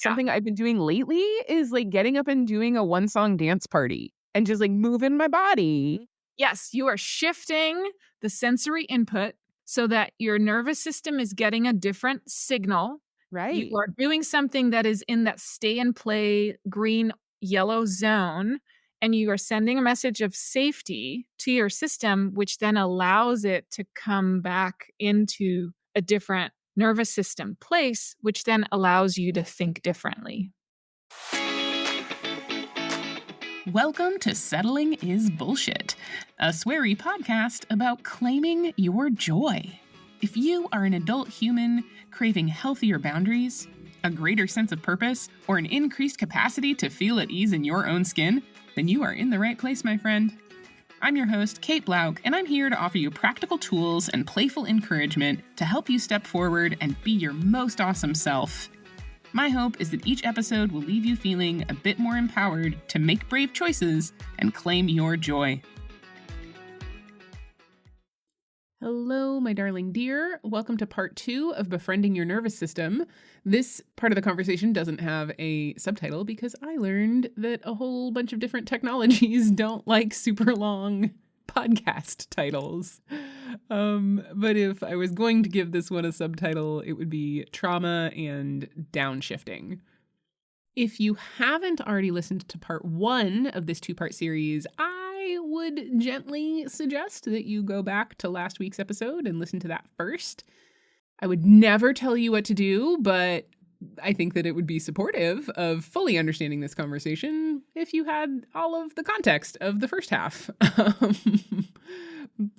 Yeah. something I've been doing lately is like getting up and doing a one song dance party and just like moving my body. Yes, you are shifting the sensory input so that your nervous system is getting a different signal. You Right. are doing something that is in that stay and play green yellow zone, and you are sending a message of safety to your system, which then allows it to come back into a different nervous system place, which then allows you to think differently. Welcome to Settling is Bullshit, a sweary podcast about claiming your joy. If you are an adult human craving healthier boundaries, a greater sense of purpose, or an increased capacity to feel at ease in your own skin, then you are in the right place, my friend. I'm your host, Kate Blauk, and I'm here to offer you practical tools and playful encouragement to help you step forward and be your most awesome self. My hope is that each episode will leave you feeling a bit more empowered to make brave choices and claim your joy. Hello, my darling dear. Welcome to part 2 of Befriending Your Nervous System. This part of the conversation doesn't have a subtitle because I learned that a whole bunch of different technologies don't like super long podcast titles. But if I was going to give this one a subtitle, it would be Trauma and Downshifting. If you haven't already listened to part 1 of this 2-part series, I would gently suggest that you go back to last week's episode and listen to that first. I would never tell you what to do, but I think that it would be supportive of fully understanding this conversation if you had all of the context of the first half.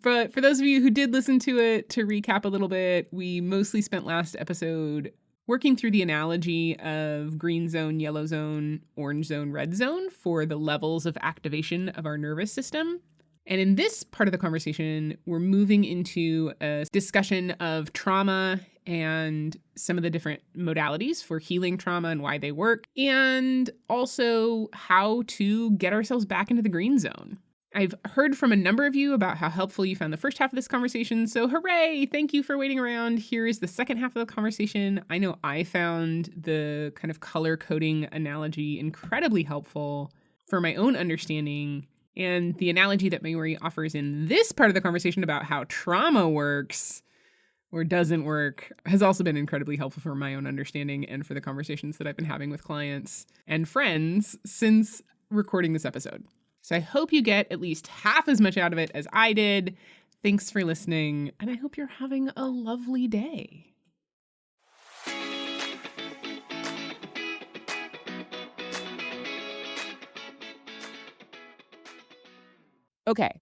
But for those of you who did listen to it, to recap a little bit, we mostly spent last episode working through the analogy of green zone, yellow zone, orange zone, red zone for the levels of activation of our nervous system. And in this part of the conversation, we're moving into a discussion of trauma and some of the different modalities for healing trauma and why they work, and also how to get ourselves back into the green zone. I've heard from a number of you about how helpful you found the first half of this conversation, so hooray! Thank you for waiting around. Here is the second half of the conversation. I know I found the kind of color coding analogy incredibly helpful for my own understanding. And the analogy that Marjorie offers in this part of the conversation about how trauma works or doesn't work has also been incredibly helpful for my own understanding and for the conversations that I've been having with clients and friends since recording this episode. So I hope you get at least half as much out of it as I did. Thanks for listening, and I hope you're having a lovely day. Okay.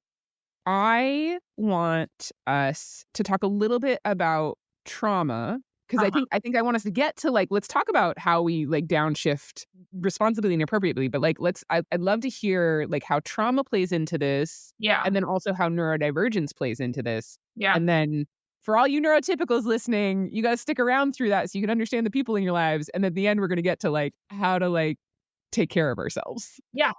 I want us to talk a little bit about trauma because I think I want us to get to like, let's talk about how we like downshift responsibly and appropriately. But like, I'd love to hear like how trauma plays into this. Yeah. And then also how neurodivergence plays into this. Yeah. And then for all you neurotypicals listening, you guys stick around through that so you can understand the people in your lives. And at the end, we're going to get to like how to like take care of ourselves. Yeah.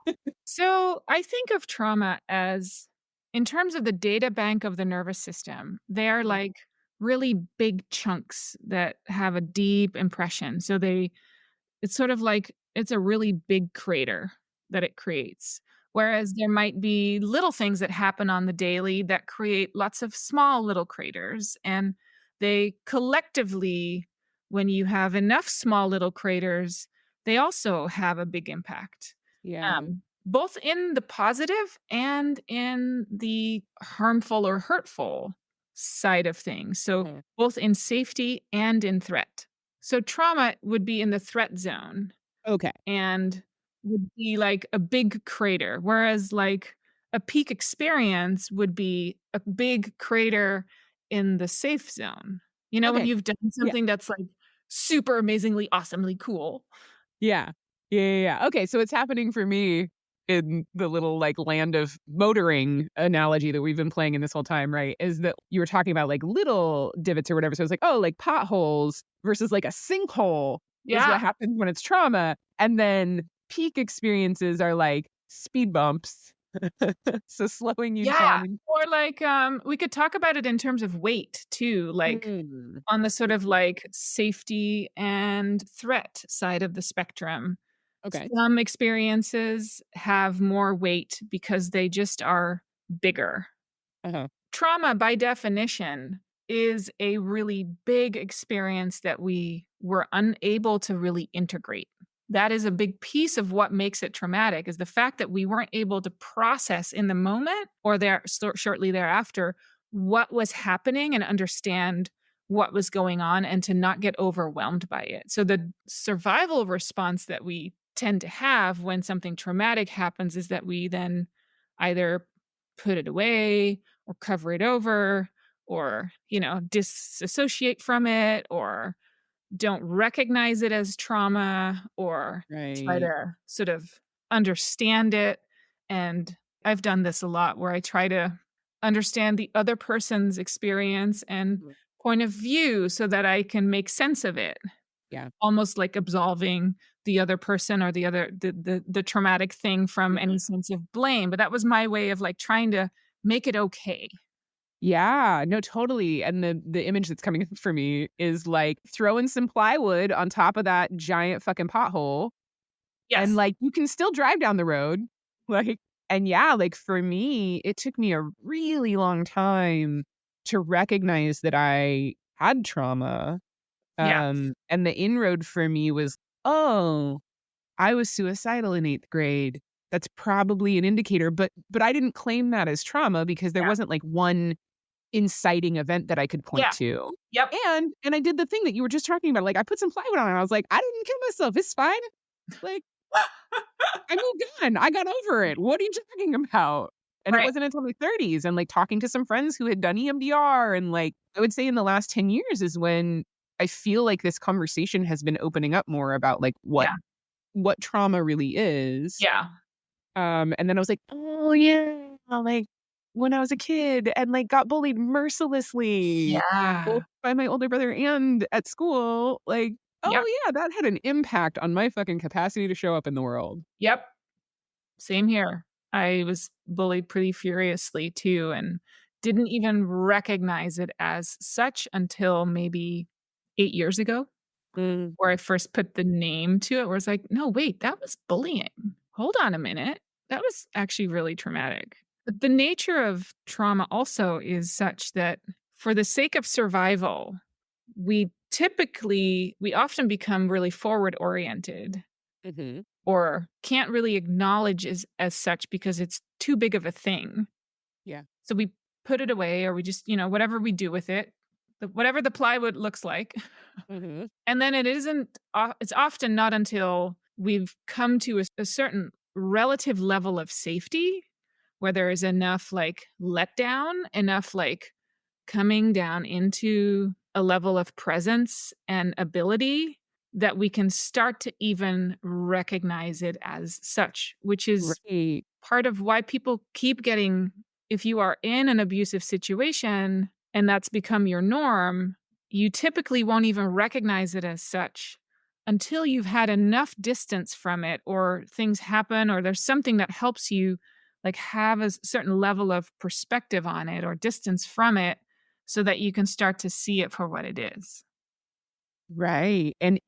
So I think of trauma as, in terms of the data bank of the nervous system, they are like really big chunks that have a deep impression. So it's sort of like it's a really big crater that it creates. Whereas there might be little things that happen on the daily that create lots of small little craters. And they collectively, when you have enough small little craters, they also have a big impact. Yeah. Both in the positive and in the harmful or hurtful side of things. So both in safety and in threat. So trauma would be in the threat zone. Okay. And would be like a big crater, whereas like a peak experience would be a big crater in the safe zone. You know, when Okay. you've done something that's like super amazingly, awesomely cool. Yeah. Yeah. Okay. So it's happening for me in the little like land of motoring analogy that we've been playing in this whole time, right? Is that you were talking about like little divots or whatever. So it's like, oh, like potholes versus like a sinkhole is what happens when it's trauma. And then peak experiences are like speed bumps So slowing you Yeah. down and Or like, we could talk about it in terms of weight too, like mm, on the sort of like safety and threat side of the spectrum. okay. Some experiences have more weight because they just are bigger. Uh-huh. Trauma, by definition, is a really big experience that we were unable to really integrate. That is a big piece of what makes it traumatic is the fact that we weren't able to process in the moment or shortly thereafter what was happening and understand what was going on and to not get overwhelmed by it. So the survival response that we tend to have when something traumatic happens is that we then either put it away or cover it over or, disassociate from it or don't recognize it as trauma or try Right. to sort of understand it. And I've done this a lot where I try to understand the other person's experience and Mm, point of view so that I can make sense of it, yeah. almost like absolving the other person or the traumatic thing from any Mhm. sense of blame. But that was my way of like trying to make it okay. Yeah, no, totally, and the image that's coming for me is, like, throwing some plywood on top of that giant fucking pothole, and, Yes. like, you can still drive down the road, like and yeah, like, for me, it took me a really long time to recognize that I had trauma, Yeah. and the inroad for me was, "Oh, I was suicidal in 8th grade. That's probably an indicator," but I didn't claim that as trauma because there Yeah. wasn't, like, one inciting event that I could point Yeah. to. Yep. And I did the thing that you were just talking about, like, I put some plywood on it, I was like, "I didn't kill myself, it's fine." Like, I moved on, I got over it, what are you talking about? And it Right. wasn't until my 30s and, like, talking to some friends who had done EMDR and, like, I would say in the last 10 years is when I feel like this conversation has been opening up more about, like, Yeah. what trauma really is. Yeah. And then I was like, "Oh, yeah, like, when I was a kid and, like, got bullied mercilessly, both Yeah. by my older brother and at school, like, Yep. oh, yeah, that had an impact on my fucking capacity to show up in the world." Yep. Same here. I was bullied pretty furiously too and didn't even recognize it as such until maybe 8 years ago, Mm, where I first put the name to it, where it's like, "No, wait, that was bullying. Hold on a minute. That was actually really traumatic." But the nature of trauma also is such that for the sake of survival, we often become really forward oriented mhm, or can't really acknowledge as such because it's too big of a thing. yeah, So we put it away or we just, whatever we do with it, whatever the plywood looks like. mhm, And then it's often not until we've come to a certain relative level of safety where there is enough like letdown, enough like coming down into a level of presence and ability that we can start to even recognize it as such, which is right, part of why people keep getting if you are in an abusive situation and that's become your norm, you typically won't even recognize it as such until you've had enough distance from it or things happen or there's something that helps you like have a certain level of perspective on it or distance from it so that you can start to see it for what it is. right, and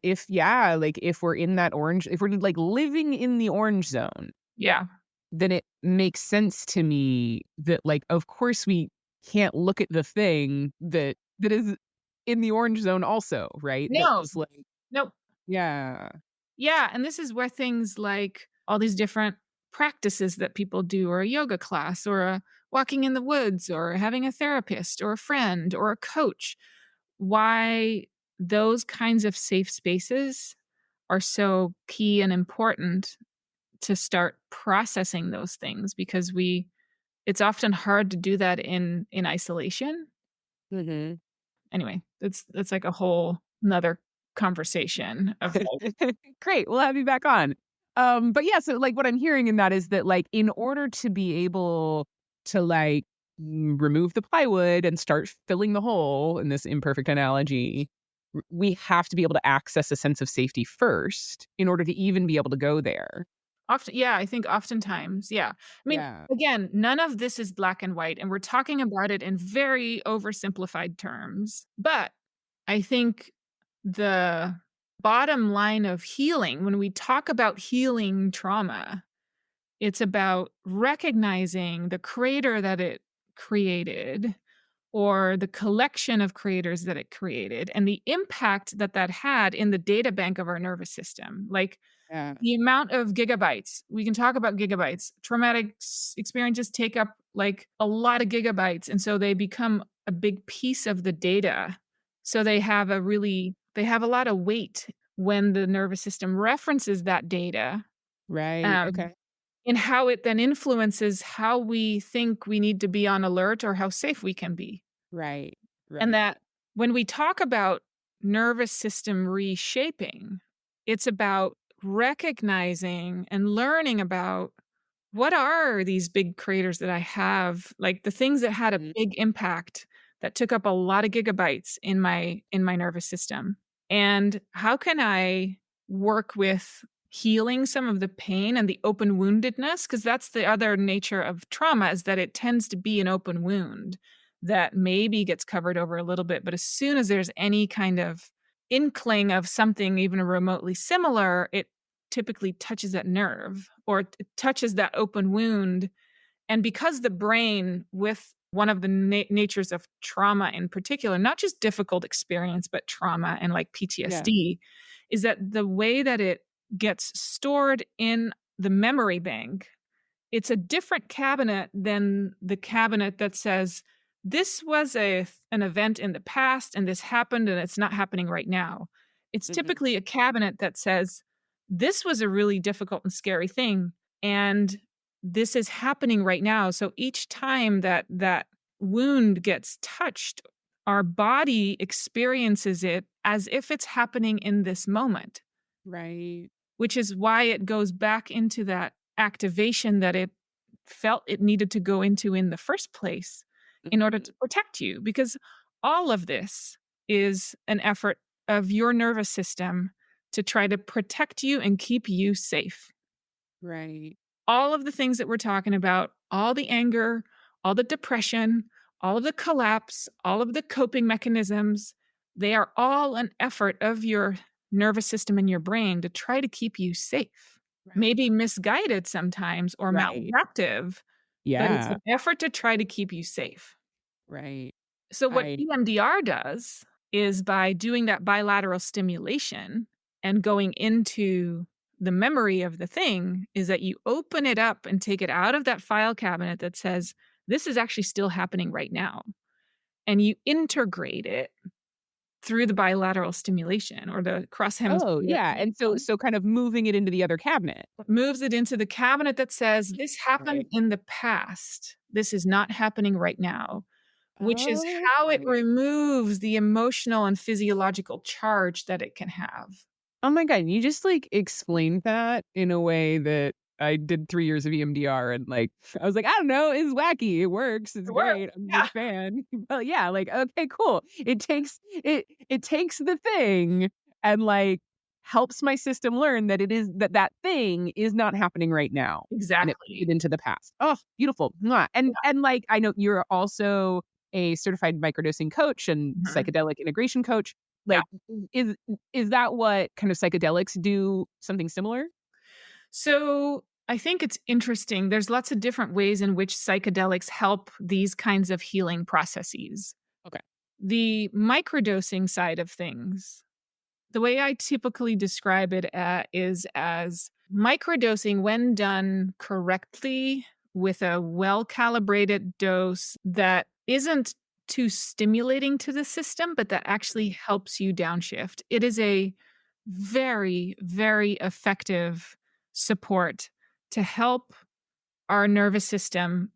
if yeah, like, if we're in that orange if we're, like, living in the orange zone, Yeah. then it makes sense to me that, like, of course, we can't look at the thing that is in the orange zone also, right? That No. was like Nope. yeah. Yeah, and this is where things like all these different practices that people do, or a yoga class, or a walking in the woods, or having a therapist, or a friend, or a coach, why those kinds of safe spaces are so key and important to start processing those things because it's often hard to do that in isolation. Mhm. Anyway, that's like a whole another conversation of like Great, we'll have you back on. But yeah, so, like, what I'm hearing in that is that, like, in order to be able to, like, remove the plywood and start filling the hole in this imperfect analogy, we have to be able to access a sense of safety first in order to even be able to go there. Often, yeah, I think oftentimes, yeah. I mean, Yeah. again, none of this is black and white, and we're talking about it in very oversimplified terms. But I think the bottom line of healing, when we talk about healing trauma, it's about recognizing the creator that it created or the collection of creators that it created and the impact that that had in the data bank of our nervous system. Like, Yeah. the amount of gigabytes, we can talk about gigabytes. Traumatic experiences take up like a lot of gigabytes. And so they become a big piece of the data. So they have a lot of weight when the nervous system references that data, Right. um, Okay. and how it then influences how we think we need to be on alert or how safe we can be. Right. And Right. that when we talk about nervous system reshaping, it's about recognizing and learning about what are these big creators that I have, like the things that had a Mhm. big impact that took up a lot of gigabytes in my nervous system. And how can I work with healing some of the pain and the open woundedness? Because that's the other nature of trauma is that it tends to be an open wound that maybe gets covered over a little bit. But as soon as there's any kind of inkling of something even remotely similar, it typically touches that nerve or it touches that open wound. And because the brain, with one of the natures of trauma in particular, not just difficult experience, but trauma and like Yeah. PTSD, is that the way that it gets stored in the memory bank, it's a different cabinet than the cabinet that says, "This was an event in the past, and this happened, and it's not happening right now." It's Mhm. typically a cabinet that says, "This was a really difficult and scary thing, and this is happening right now." So each time that that wound gets touched, our body experiences it as if it's happening in this moment, Right. which is why it goes back into that activation that it felt it needed to go into in the first place in order to Mhm. protect you. Because all of this is an effort of your nervous system to try to protect you and keep you safe. Right. All of the things that we're talking about, all the anger, all the depression, all of the collapse, all of the coping mechanisms, they are all an effort of your nervous system and your brain to try to keep you safe. Right. Maybe misguided sometimes or Right. maladaptive, but it's Yeah. an effort to try to keep you safe. Right. So what I EMDR does is by doing that bilateral stimulation and going into the memory of the thing is that you open it up and take it out of that file cabinet that says, this is actually still happening right now. And you integrate it through the bilateral stimulation or the cross Oh, hemispheric. yeah, and so kind of moving it into the other cabinet. Moves it into the cabinet that says, this happened Right. in the past. This is not happening right now. Which is Oh, how it okay. removes the emotional and physiological charge that it can have. Oh my god, you just, like, explained that in a way that I did 3 years of EMDR and, like, I was like, "I don't know, it's wacky, it works, it's It works, great, I'm a yeah, big fan." But yeah, like, okay, cool. It takes the thing and, like, helps my system learn that that thing is not happening right now, and it puts it exactly. into the past. Oh, beautiful, mwah, Yeah, like, I know you're also a certified microdosing coach and mhm, psychedelic integration coach. yeah. Like, is that what kind of psychedelics do something similar? So, I think it's interesting, there's lots of different ways in which psychedelics help these kinds of healing processes. Okay. The microdosing side of things, the way I typically describe it, is as microdosing when done correctly with a well-calibrated dose that isn't too stimulating to the system, but that actually helps you downshift. It is a very, very effective support to help our nervous system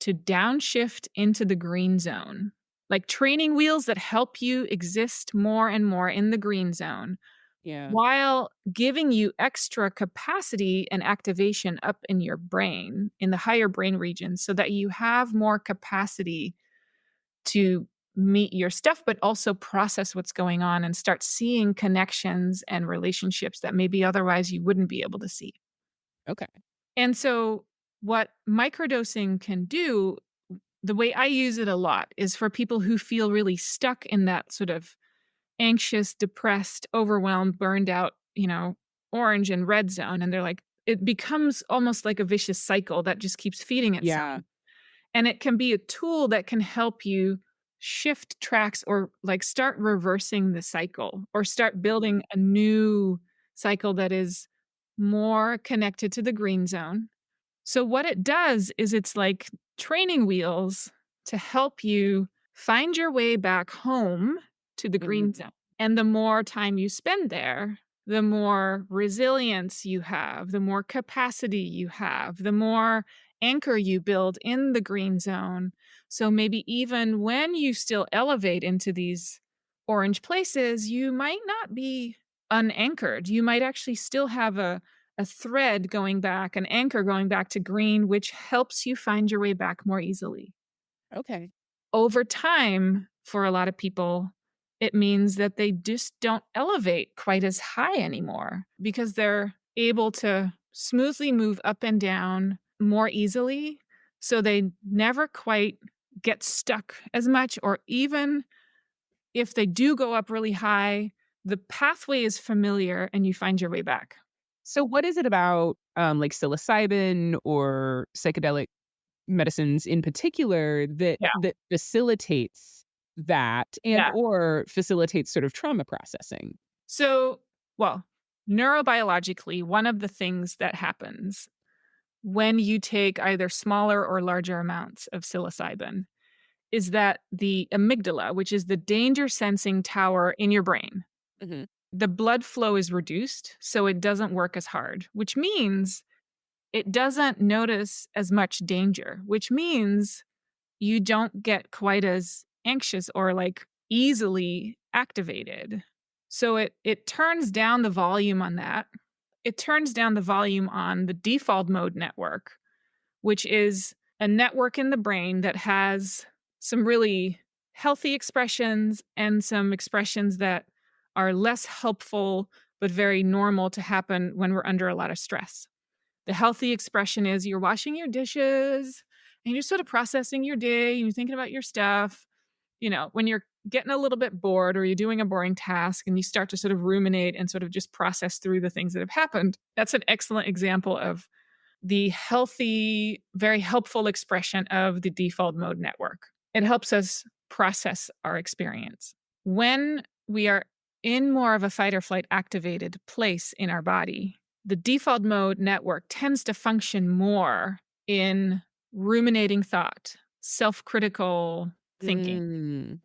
to downshift into the green zone, like training wheels that help you exist more and more in the green zone Yeah. while giving you extra capacity and activation up in your brain, in the higher brain regions, so that you have more capacity to meet your stuff, but also process what's going on and start seeing connections and relationships that maybe otherwise you wouldn't be able to see. Okay. And so what microdosing can do, the way I use it a lot is for people who feel really stuck in that sort of anxious, depressed, overwhelmed, burned out, orange and red zone. And they're like, it becomes almost like a vicious cycle that just keeps feeding itself. Yeah. And it can be a tool that can help you shift tracks or like start reversing the cycle or start building a new cycle that is more connected to the green zone. So, what it does is it's like training wheels to help you find your way back home to the Mhm. green zone. And the more time you spend there, the more resilience you have, the more capacity you have, the more anchor you build in the green zone. So maybe even when you still elevate into these orange places, you might not be unanchored. You might actually still have a thread going back, an anchor going back to green, which helps you find your way back more easily. Okay. Over time, for a lot of people, it means that they just don't elevate quite as high anymore because they're able to smoothly move up and down more easily. So they never quite get stuck as much, or even if they do go up really high, the pathway is familiar and you find your way back. So what is it about, like psilocybin or psychedelic medicines in particular Yeah. that facilitates that and Yeah. or facilitates sort of trauma processing? So, well, neurobiologically, one of the things that happens when you take either smaller or larger amounts of psilocybin is that the amygdala, which is the danger sensing tower in your brain, Mhm. the blood flow is reduced, so it doesn't work as hard, which means it doesn't notice as much danger, which means you don't get quite as anxious or like easily activated. So it turns down the volume on that. It turns down the volume on the default mode network, which is a network in the brain that has some really healthy expressions and some expressions that are less helpful but very normal to happen when we're under a lot of stress. The healthy expression is you're washing your dishes and you're sort of processing your day and you're thinking about your stuff. When you're getting a little bit bored or you're doing a boring task and you start to sort of ruminate and sort of just process through the things that have happened, that's an excellent example of the healthy, very helpful expression of the default mode network. It helps us process our experience. When we are in more of a fight or flight activated place in our body, the default mode network tends to function more in ruminating thought, self critical thinking, Mm.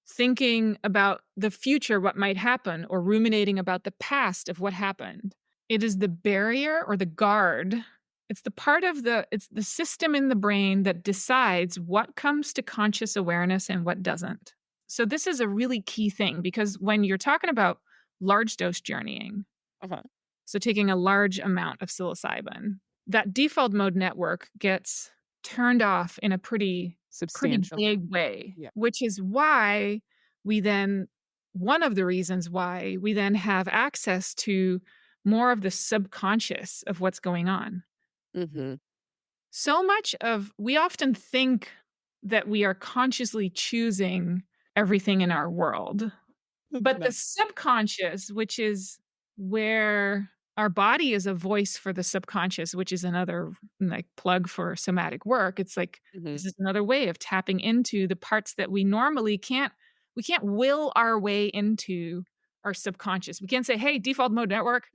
thinking about the future, what might happen, or ruminating about the past of what happened. It is the barrier or the guard. It's the part of it's the system in the brain that decides what comes to conscious awareness and what doesn't. So this is a really key thing because when you're talking about large dose journeying, Uh-huh. so taking a large amount of psilocybin, that default mode network gets turned off in a pretty Substantial. big way, Yeah. which is why we then one of the reasons why we then have access to more of the subconscious of what's going on. Mhm. So much of we often think that we are consciously choosing everything in our world, That's but the not. subconscious, which is where our body is a voice for the subconscious, which is another like plug for somatic work. It's like Mhm. this is another way of tapping into the parts that we normally can't we can't will our way into our subconscious. We can't say, "Hey, default mode network,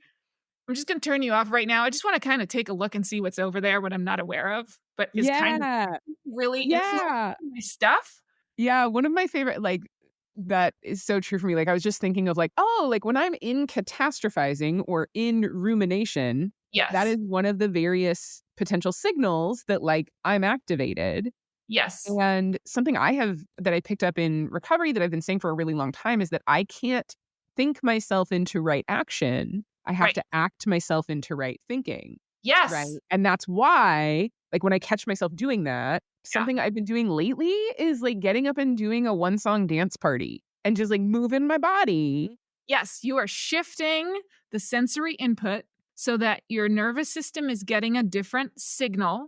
I'm just going to turn you off right now. I just want to kind of take a look and see what's over there what I'm not aware of, but is kind of Yeah. really influencing Yeah. my stuff." Yeah, one of my favorite, like, that is so true for me. Like, I was just thinking of like, oh, like when I'm in catastrophizing or in rumination, that Yes. is one of the various potential signals that like I'm activated. Yes. And something that I picked up in recovery that I've been saying for a really long time is that I can't think myself into right action. I have Right. to act myself into right thinking. Right. Yes. And that's why, like, when I catch myself doing that, Yeah. something I've been doing lately is like getting up and doing a one song dance party and just like moving my body. Yes, you are shifting the sensory input so that your nervous system is getting a different signal.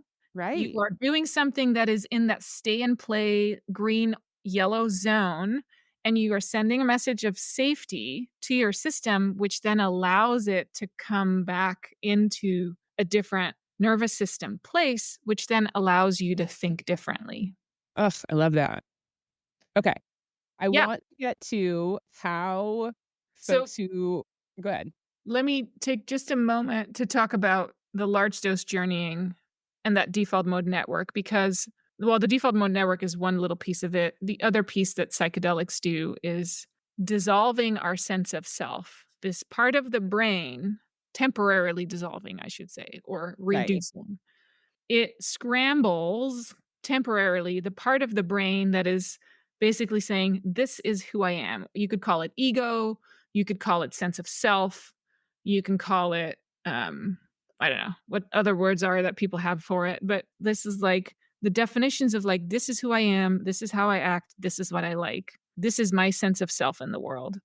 You Right. are doing something that is in that stay and play green, yellow zone, and you are sending a message of safety to your system, which then allows it to come back into a different nervous system place, which then allows you to think differently. Ugh, I love that. Okay. I Yeah. want to get to how So folks who go ahead. let me take just a moment to talk about the large dose journeying and that default mode network because, well, the default mode network is one little piece of it. The other piece that psychedelics do is dissolving our sense of self. This part of the brain, temporarily dissolving, I should say, or Right. reducing. It scrambles temporarily the part of the brain that is basically saying, "This is who I am." You could call it ego, you could call it sense of self, you can call it, I don't know what other words are that people have for it, but this is like the definitions of like, "This is who I am, this is how I act, this is what I like. This is my sense of self in the world."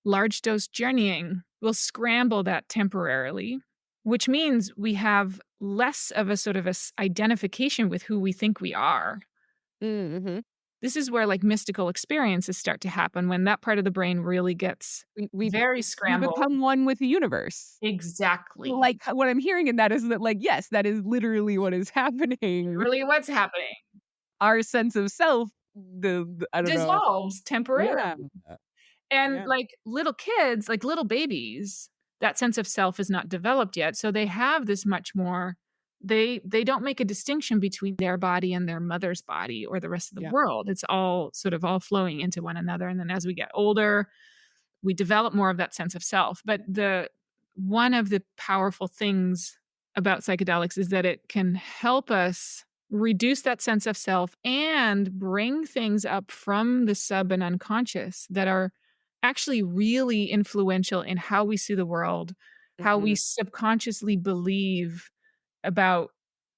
Large dose journeying will scramble that temporarily, which means we have less of a sort of identification with who we think we are. Mm-hmm. This is where like mystical experiences start to happen when that part of the brain really gets We very we scrambled. become one with the universe. Exactly. Like what I'm hearing in that is that, like, yes, that is literally what is happening. Really what's happening Our sense of self, the I don't know. dissolves temporarily. Yeah. And, Yeah. like, little kids, like little babies, that sense of self is not developed yet, so they have this much more they don't make a distinction between their body and their mother's body or the rest of the Yeah. world. It's all sort of all flowing into one another, and then as we get older, we develop more of that sense of self. But the one of the powerful things about psychedelics is that it can help us reduce that sense of self and bring things up from the sub and unconscious that are actually really influential in how we see the world, how we Mhm. subconsciously believe about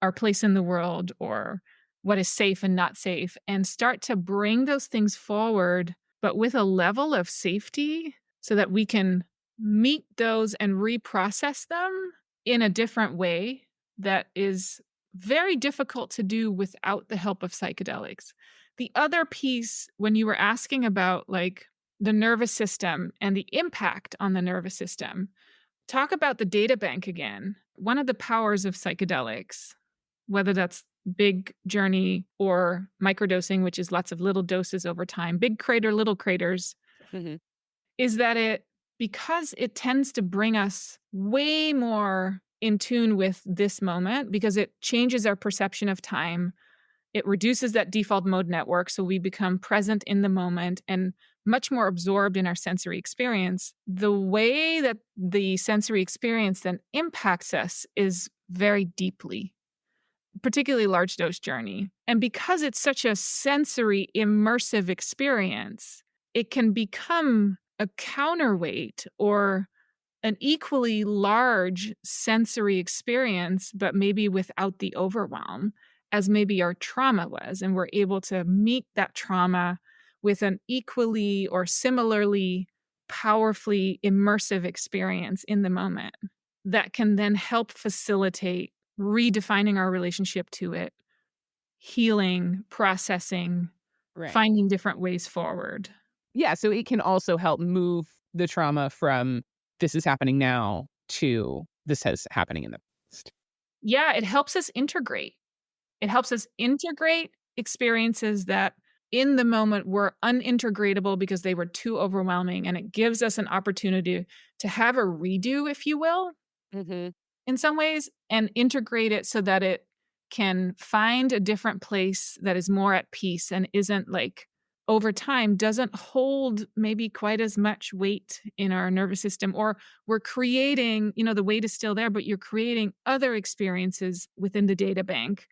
our place in the world or what is safe and not safe, and start to bring those things forward, but with a level of safety so that we can meet those and reprocess them in a different way that is very difficult to do without the help of psychedelics. The other piece, when you were asking about like the nervous system and the impact on the nervous system, talk about the data bank again. One of the powers of psychedelics, whether that's big journey or microdosing, which is lots of little doses over time, big crater, little craters, Mhm. is that because it tends to bring us way more in tune with this moment because it changes our perception of time. It reduces that default mode network, so we become present in the moment and much more absorbed in our sensory experience. The way that the sensory experience then impacts us is very deeply, particularly large dose journey. And because it's such a sensory immersive experience, it can become a counterweight or an equally large sensory experience, but maybe without the overwhelm, as maybe our trauma was. And we're able to meet that trauma with an equally or similarly powerfully immersive experience in the moment that can then help facilitate redefining our relationship to it, healing, processing, Right. finding different ways forward. Yeah, so it can also help move the trauma from this is happening now to this is happening in the past. Yeah, it helps us integrate. It helps us integrate experiences that in the moment were unintegratable because they were too overwhelming, and it gives us an opportunity to have a redo, if you will, Mhm. in some ways, and integrate it so that it can find a different place that is more at peace and isn't like over time doesn't hold maybe quite as much weight in our nervous system, or we're creating, the weight is still there, but you're creating other experiences within the data bank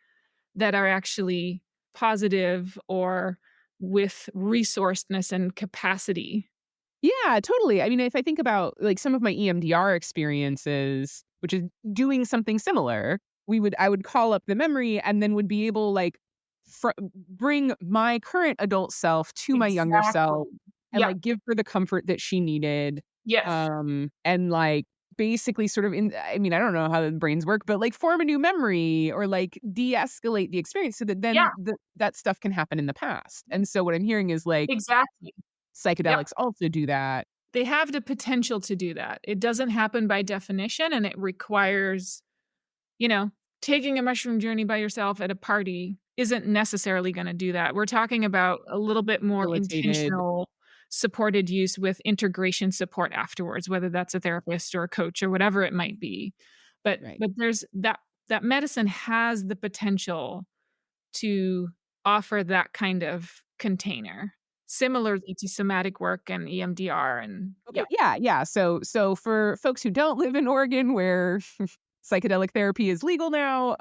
that are actually positive or with resourcedness and capacity. Yeah, totally. I mean, if I think about like some of my EMDR experiences, which is doing something similar, I would call up the memory and then would be able like bring my current adult self to my younger Exactly. self and Yeah. like give her the comfort that she needed. Yes. And like basically sort of I mean, I don't know how the brains work, but like form a new memory or like de-escalate the experience so that Yeah, then that stuff can happen in the past. And so what I'm hearing is like exactly. Yep. psychedelics also do that. They have the potential to do that. It doesn't happen by definition, and it requires, you know, taking a mushroom journey by yourself at a party isn't necessarily gonna do that. We're talking about a little bit more Facilitated. intentional supported use with integration support afterwards, whether that's a therapist or a coach or whatever it might be. But Right. there's that medicine has the potential to offer that kind of container, similarly to somatic work and EMDR and yeah. Okay, yeah, yeah. So for folks who don't live in Oregon where psychedelic therapy is legal now,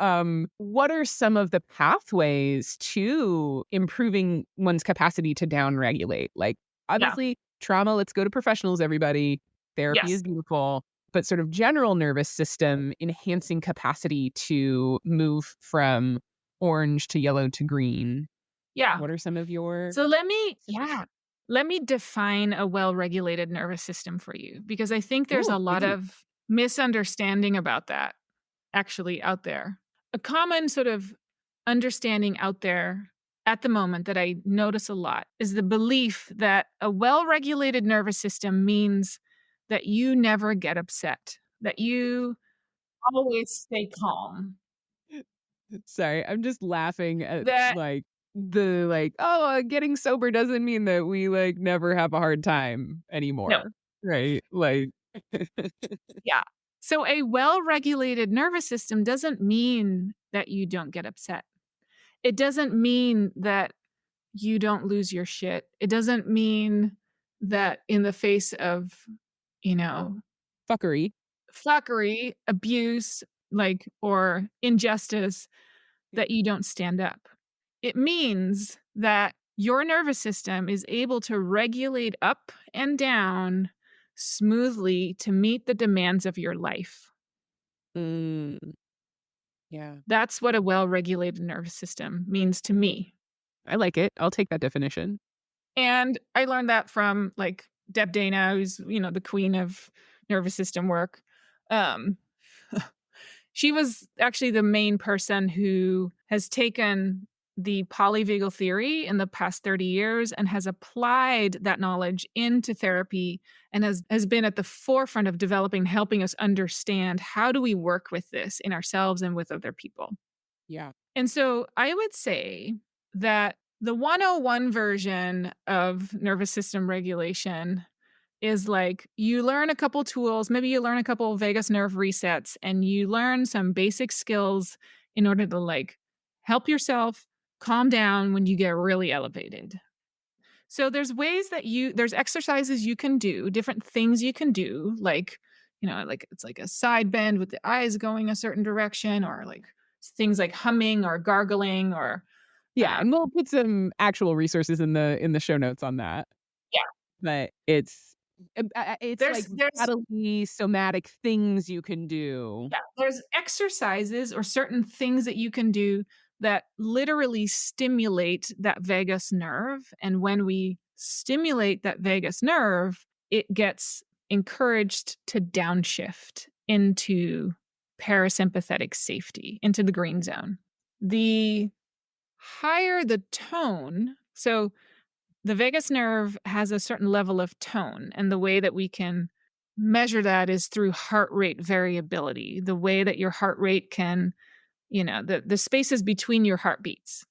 what are some of the pathways to improving one's capacity to downregulate? Like, Yeah. obviously, trauma, let's go to professionals, everybody. Therapy Yes. is beautiful, but sort of general nervous system enhancing capacity to move from orange to yellow to green. Yeah. What are some of your So let me suggestions? let me define a well-regulated nervous system for you because I think there's Ooh, a lot please. of misunderstanding about that actually out there. A common sort of understanding out there at the moment that I notice a lot is the belief that a well-regulated nervous system means that you never get upset, that you always stay calm, Sorry, I'm just laughing at, that like, "Oh, getting sober doesn't mean that we, like, never have a hard time no, anymore." Right? Like yeah. So a well-regulated nervous system doesn't mean that you don't get upset. It doesn't mean that you don't lose your shit. It doesn't mean that in the face of, you know, fuckery. fuckery, abuse, like, or injustice, that you don't stand up. It means that your nervous system is able to regulate up and down smoothly to meet the demands of your life. Mm, yeah. That's what a well-regulated nervous system means to me. I like it. I'll take that definition. And I learned that from, like, Deb Dana, who's, the queen of nervous system work. Um, she was actually the main person who has taken the polyvagal theory in the past 30 years and has applied that knowledge into therapy and has been at the forefront of developing, helping us understand how do we work with this in ourselves and with other people. Yeah. And so I would say that the 101 version of nervous system regulation is like you learn a couple tools, maybe you learn a couple vagus nerve resets, and you learn some basic skills in order to like help yourself calm down when you get really elevated. So there's exercises you can do, different things you can do, like, like it's like a side bend with the eyes going a certain direction, or like things like humming or gargling or Yeah, uh, and we'll put some actual resources in the show notes on that. yeah. But it's like There's bodily somatic things you can do. Yeah, there's exercises or certain things that you can do that literally stimulate that vagus nerve, and when we stimulate that vagus nerve, it gets encouraged to downshift into parasympathetic safety, into the green zone. The higher the tone, so the vagus nerve has a certain level of tone, and the way that we can measure that is through heart rate variability. The way that your heart rate can, the spaces between your heartbeats.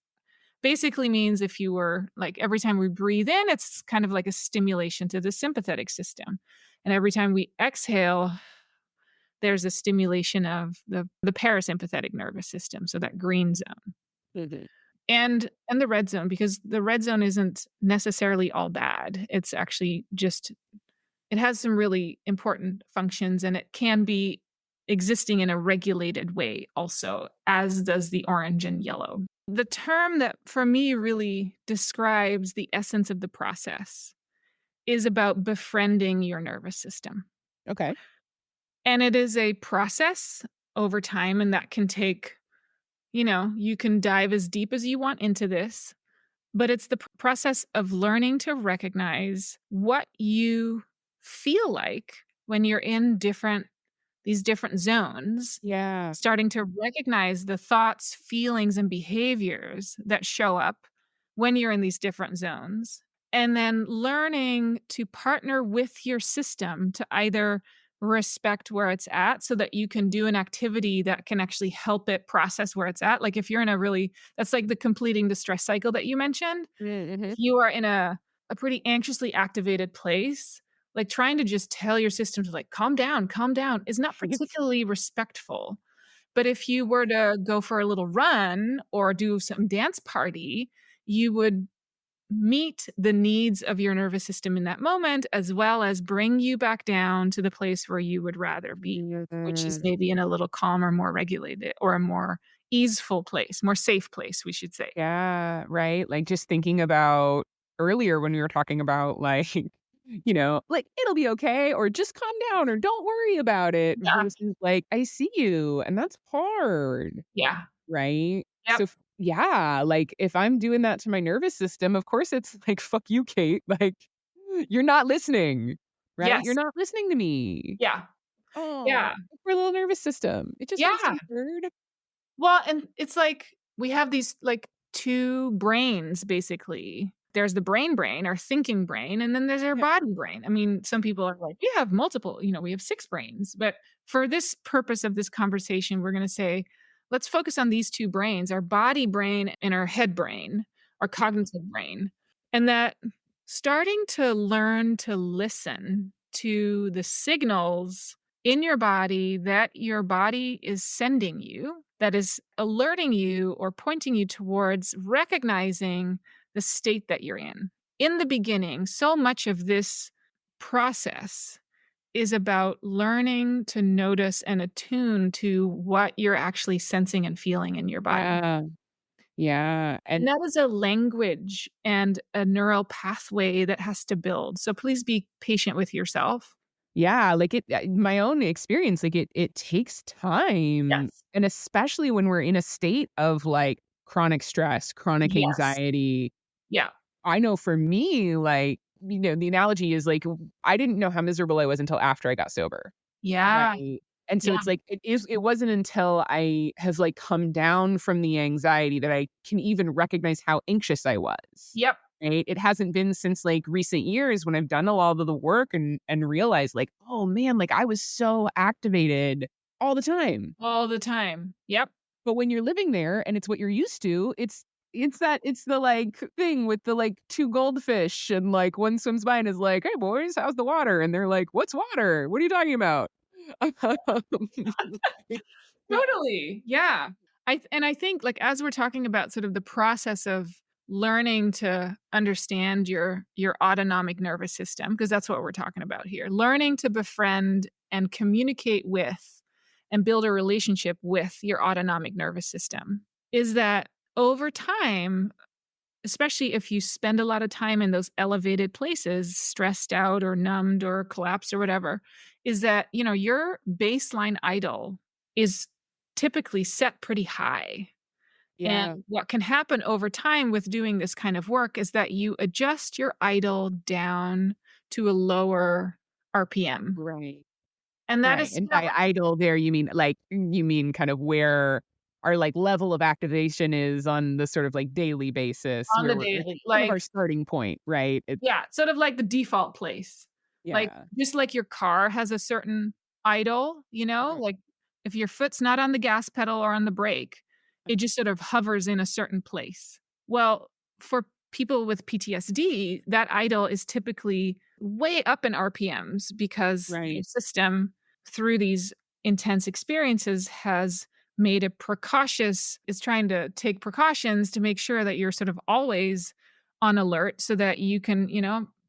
Basically means if you were like every time we breathe in, it's kind of like a stimulation to the sympathetic system. And every time we exhale, there's a stimulation of the parasympathetic nervous system, so that green zone. Mhm. And the red zone, because the red zone isn't necessarily all bad. It's actually just it has some really important functions, and it can be existing in a regulated way also, as does the orange and yellow. The term that for me really describes the essence of the process is about befriending your nervous system. Okay. And it is a process over time, and that can take, you can dive as deep as you want into this, but it's the process of learning to recognize what you feel like when you're in different these different zones, Yeah. starting to recognize the thoughts, feelings, and behaviors that show up when you're in these different zones, and then learning to partner with your system to either respect where it's at so that you can do an activity that can actually help it process where it's at. Like if you're in a really that's like the completing the stress cycle that you mentioned. Mhm. If you are in a pretty anxiously activated place, like trying to just tell your system to like calm down is not particularly respectful. But if you were to go for a little run or do some dance party, you would meet the needs of your nervous system in that moment, as well as bring you back down to the place where you would rather be, which is Mhm. maybe in a little calmer, more regulated, or a more easeful place, more safe place, we should say. Yeah, right? Like, just thinking about earlier when we were talking about, like, like, "It'll be okay," or "Just calm down," or "Don't worry about it," Yeah. versus, like, "I see you," and that's hard, Yeah. right? Yep. So, yeah, like, if I'm doing that to my nervous system, of course it's like, "Fuck you, Kate," like, "You're not listening," right? "You're Yes. not listening to me." Yeah. Oh, Yeah. poor little nervous system. It just feels Yeah. so hurt. Well, and it's like we have these like 2 brains basically. There's the brain, our thinking brain, and then there's our Yeah. body brain. I mean, some people are like, "We have multiple, we have 6 brains." But for this purpose of this conversation, we're gonna say, let's focus on these 2 brains, our body brain and our head brain, our cognitive brain. And that starting to learn to listen to the signals in your body is sending you, that is alerting you or pointing you towards recognizing the state that you're in. In the beginning, so much of this process is about learning to notice and attune to what you're actually sensing and feeling in your body. Yeah. Yeah, And and that is a language and a neural pathway that has to build. So please be patient with yourself. yeah, like, my own experience, like, it takes time, Yes. and especially when we're in a state of, like, chronic stress, chronic Yes. anxiety. Yeah. I know for me, like, the analogy is, like, I didn't know how miserable I was until after I got sober, Yeah. right? And so Yeah. it's like, it wasn't until I have, like, come down from the anxiety that I can even recognize how anxious I was. Yep. Right? It hasn't been since, like, recent years when I've done a lot of the work and realized, like, "Oh, man, like, I was so activated all the time." All the time. Yep. But when you're living there and it's what you're used to, it's the, like, thing with the, like, 2 goldfish and, like, one swims by and is like, "Hey, boys, how's the water?" And they're like, "What's water? What are you talking about?" Totally. Yeah. I think, like, as we're talking about sort of the process of learning to understand your autonomic nervous system, because that's what we're talking about here. Learning to befriend and communicate with and build a relationship with your autonomic nervous system is that over time, especially if you spend a lot of time in those elevated places, stressed out or numbed or collapsed or whatever, is that, your baseline idle is typically set pretty high. And Yeah, what can happen over time with doing this kind of work is that you adjust your idle down to a lower RPM. right. And that Right, is, and by idle there, you mean, like, you mean kind of where our, like, level of activation is on the sort of, like, daily basis on where the we're daily, kind of like, our starting point, right? It's yeah, sort of like the default place. Like, yeah. just like your car has a certain idle, Mhm. like, if your foot's not on the gas pedal or on the brake, it just sort of hovers in a certain place. Well, for people with PTSD, that idle is typically way up in RPMs because your Right, system, through these intense experiences, has made a precautious is trying to take precautions to make sure that you're sort of always on alert so that you can,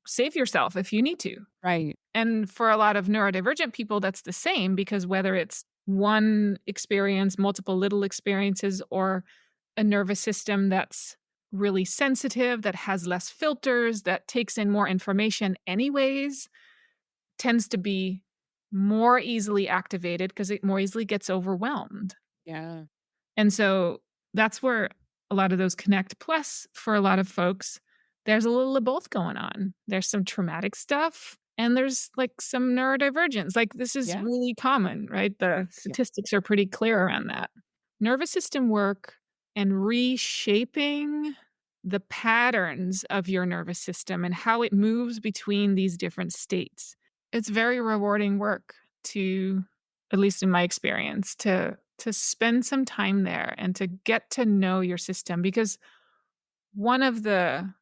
save yourself if you need to. right, And for a lot of neurodivergent people, that's the same because whether it's one experience, multiple little experiences, or a nervous system that's really sensitive, that has less filters, that takes in more information anyways, tends to be more easily activated because it more easily gets overwhelmed. yeah. And so that's where a lot of those connect. Plus, for a lot of folks, there's a little of both going on. There's some traumatic stuff and there's, like, some neurodivergence. Like, this is Yeah. really common, right? The Yeah. statistics are pretty clear around that. Nervous system work and reshaping the patterns of your nervous system and how it moves between these different states. It's very rewarding work to, at least in my experience, to spend some time there and to get to know your system, because one of the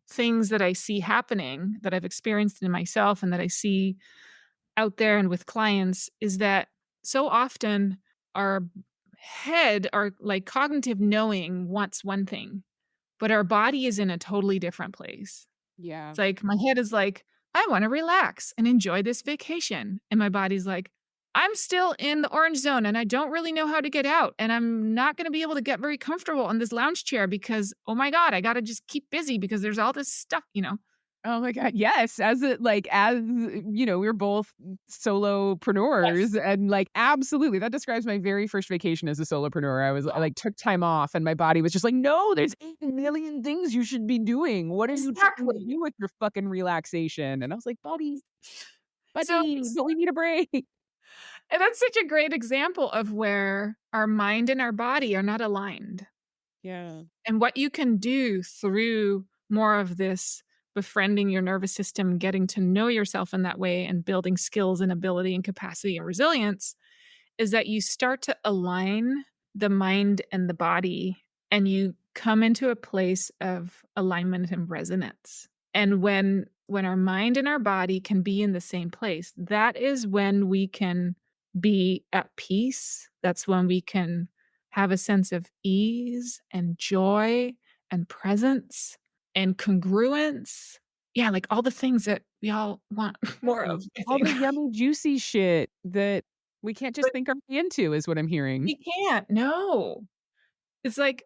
things that I see happening, that I've experienced in myself and that I see out there and with clients, is that so often our head, our like cognitive knowing wants one thing, but our body is in a totally different place. Yeah. It's like my head is like, I want to relax and enjoy this vacation. And my body's like, I'm still in the orange zone and I don't really know how to get out. And I'm not going to be able to get very comfortable on this lounge chair because, oh my God, I got to just keep busy because there's all this stuff. Oh my god, yes, we're both Yes. solopreneurs and, like, absolutely, that describes my very first vacation as a solopreneur. I, like, took time off and my body was just like, "No, there's 8 million things you should be doing. What are you trying to Exactly. do with your fucking relaxation?" And I was like, "Buddy, So buddy, don't we need a break?" and that's such a great example of where our mind and our body are not aligned. Yeah. And what you can do through more of this befriending your nervous system, getting to know yourself in that way, and building skills and ability and capacity and resilience is that you start to align the mind and the body, and you come into a place of alignment and resonance. And when our mind and our body can be in the same place, that is when we can be at peace. That's when we can have a sense of ease and joy and presence and congruence. Yeah, like all the things that we all want more Yeah. of, I All think. the yummy, juicy shit that we can't just But think our way into is what I'm hearing. we can't, no. It's like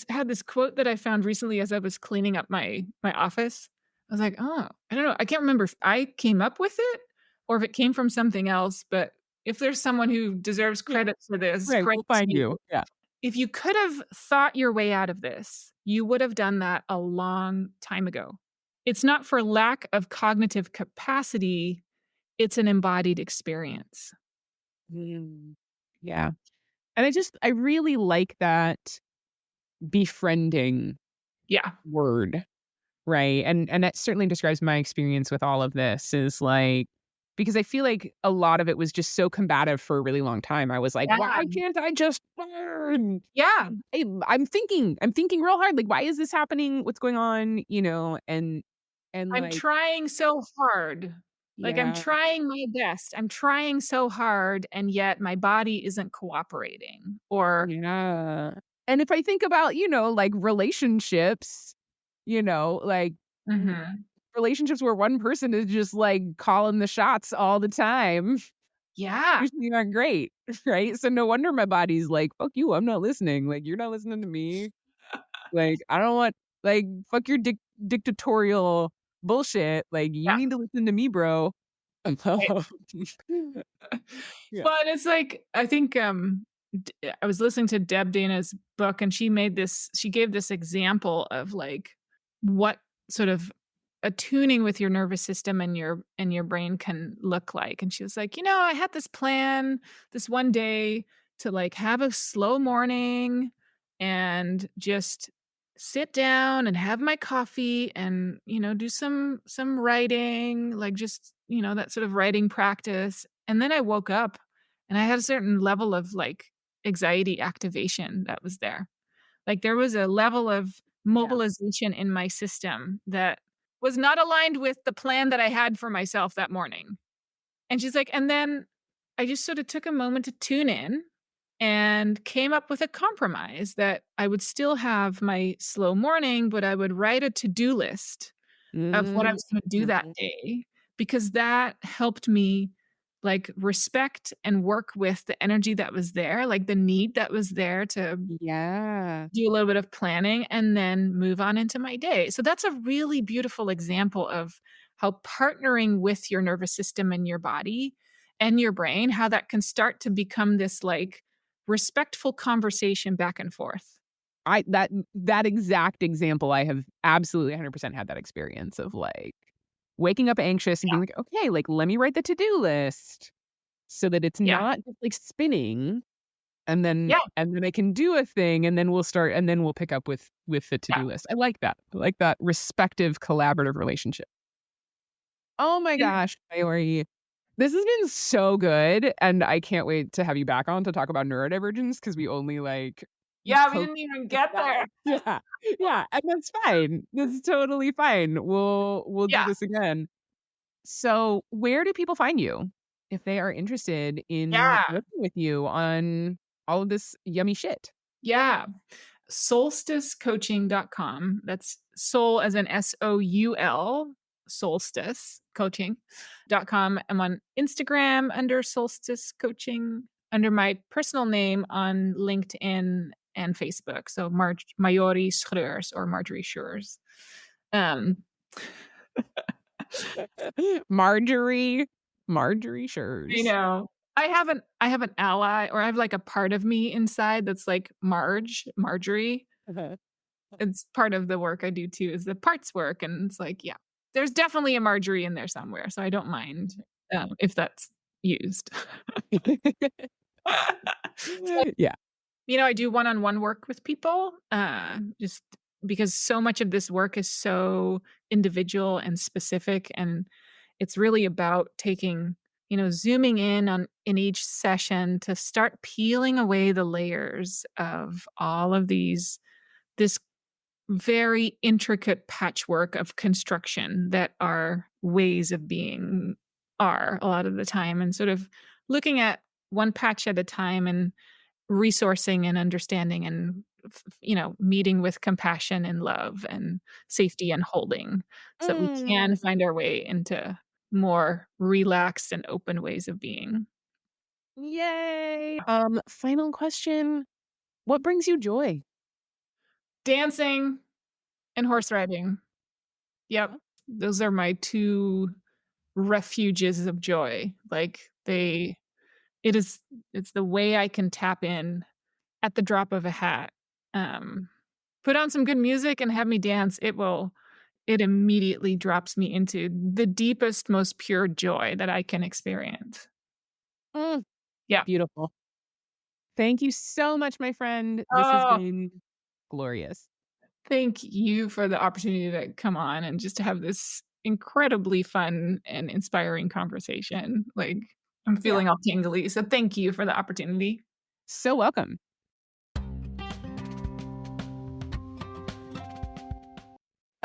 had this quote that I found recently as I was cleaning up my office. I was like, "Oh," I don't know, I can't remember if I came up with it or if it came from something else, but if there's someone who deserves Yeah. credit for this, Right, we'll credit to find you. you. Yeah. If you could have thought your way out of this, you would have done that a long time ago. It's not for lack of cognitive capacity, it's an embodied experience. Mm. Yeah. And I really like that befriending Yeah. word, right? And that certainly describes my experience with all of this is like because I feel like a lot of it was just so combative for a really long time. I was like, Yeah. why can't I just learn? Yeah. I'm thinking real hard, like, why is this happening? What's going on? And I'm like, trying so hard. Like, I'm yeah, trying my best. I'm trying so hard, and yet my body isn't cooperating. Or yeah. And if I think about, like relationships, like Mhm. relationships where one person is just, like, calling the shots all the time Yeah. usually aren't great, right? So no wonder my body's like, "Fuck you, I'm not listening, like, you're not listening to me, like, I don't want like, fuck your dictatorial bullshit, like, you Yeah. need to listen to me, bro." Right. Yeah. But it's like, I think, I was listening to Deb Dana's book, and she gave this example of, like, what sort of attuning with your nervous system and your brain can look like, and she was like, I had this plan this one day to, like, have a slow morning and just sit down and have my coffee and, do some writing, like, just, that sort of writing practice, and then I woke up and I had a certain level of, like, anxiety activation that was there. Like, there was a level of Yeah. mobilization in my system that was not aligned with the plan that I had for myself that morning. And she's like, and then I just sort of took a moment to tune in and came up with a compromise that I would still have my slow morning, but I would write a to-do list of what I Mhm. was gonna do that day, because that helped me, like, respect and work with the energy that was there, like, the need that was there to Yeah. do a little bit of planning and then move on into my day. So that's a really beautiful example of how partnering with your nervous system and your body and your brain, how that can start to become this, like, respectful conversation back and forth. That exact example, I have absolutely 100% had that experience of, like, waking up anxious and Yeah. being like, okay, like, let me write the to-do list so that it's Yeah. not just like spinning. And then Yeah. I can do a thing, and then we'll pick up with the Yeah. to-do list. I like that. I like that respective collaborative relationship. Oh my And gosh, Mayuri. This has been so good, and I can't wait to have you back on to talk about neurodivergence because we only like yeah, we poke didn't even the get side. there. Yeah. Yeah, and that's fine. That's totally fine. We'll do Yeah. this again. So, where do people find you if they are interested in Yeah. working with you on all of this yummy shit? Yeah. Solsticecoaching.com. That's soul as in SOUL, solstice coaching.com. I'm on Instagram under Solstice Coaching, under my personal name on LinkedIn and Facebook. So Marjorie Schreurs or Marjorie Schreurs. Um, Marjorie you Schreurs. know, I have an ally, or I have like a part of me inside that's like Marjorie. Uh-huh. It's part of the work I do too, is the parts work, and it's like, yeah, there's definitely a Marjorie in there somewhere, so I don't mind, if that's used. So, Yeah. I do one-on-one work with people, just because so much of this work is so individual and specific, and it's really about taking zooming in each session to start peeling away the layers of all of this very intricate patchwork of construction that our ways of being are a lot of the time, and sort of looking at one patch at a time and resourcing and understanding and meeting with compassion and love and safety and holding so that we can Mm. find our way into more relaxed and open ways of being. Yay. Final question. What brings you joy? Dancing and horse riding. Yep. Huh? Those are my 2 refuges of joy. Like, it is it's the way I can tap in at the drop of a hat. Put on some good music and have me dance, it immediately drops me into the deepest, most pure joy that I can experience. Mm, Yeah. beautiful. Thank you so much, my friend. This has Oh, been glorious. thank you for the opportunity to come on and just to have this incredibly fun and inspiring conversation. Like, I'm Yeah. feeling all tingly, so thank you for the opportunity. So welcome.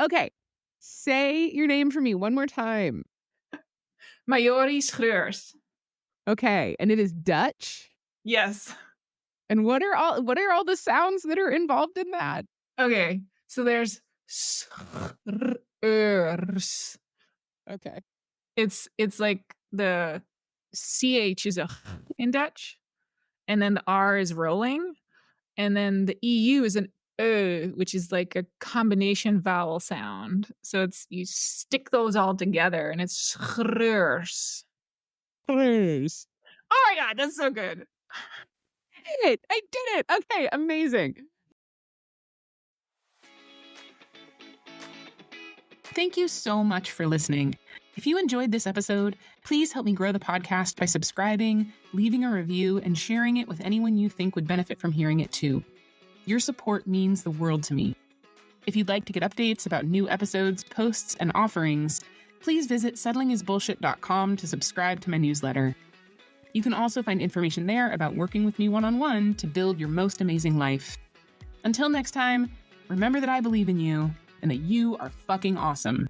Okay. Say your name for me one more time. Marjorie Schreurs. Okay. And it is Dutch. Yes. And what are all the sounds that are involved in that? Okay, so there's Schreurs. Okay. It's like the CH is a in Dutch, and then the R is rolling, and then the EU is an which is like a combination vowel sound. So it's you stick those all together and it's Schreurs. Please. Oh my god, that's so good. I did it. Okay, amazing. Thank you so much for listening. If you enjoyed this episode, please help me grow the podcast by subscribing, leaving a review, and sharing it with anyone you think would benefit from hearing it too. Your support means the world to me. If you'd like to get updates about new episodes, posts, and offerings, please visit settlingisbullshit.com to subscribe to my newsletter. You can also find information there about working with me one-on-one to build your most amazing life. Until next time, remember that I believe in you and that you are fucking awesome.